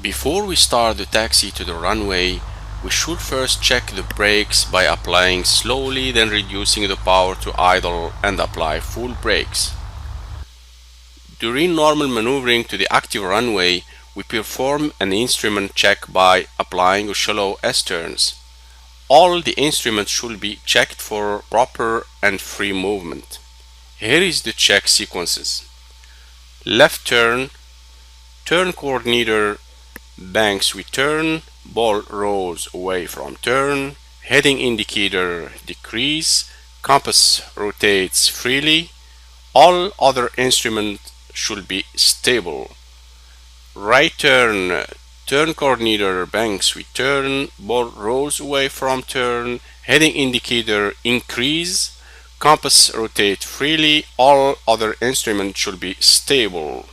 Before we start the taxi to the runway, we should first check the brakes by applying slowly, then reducing the power to idle and apply full brakes. During normal maneuvering to the active runway, we perform an instrument check by applying shallow S-turns. All the instruments should be checked for proper and free movement. Here is the check sequences. Left turn, turn coordinator, banks with turn, ball rolls away from turn, heading indicator decrease, compass rotates freely, all other instruments should be stable. Right turn, turn coordinator banks with turn, ball rolls away from turn, heading indicator increase, compass rotate freely, all other instruments should be stable.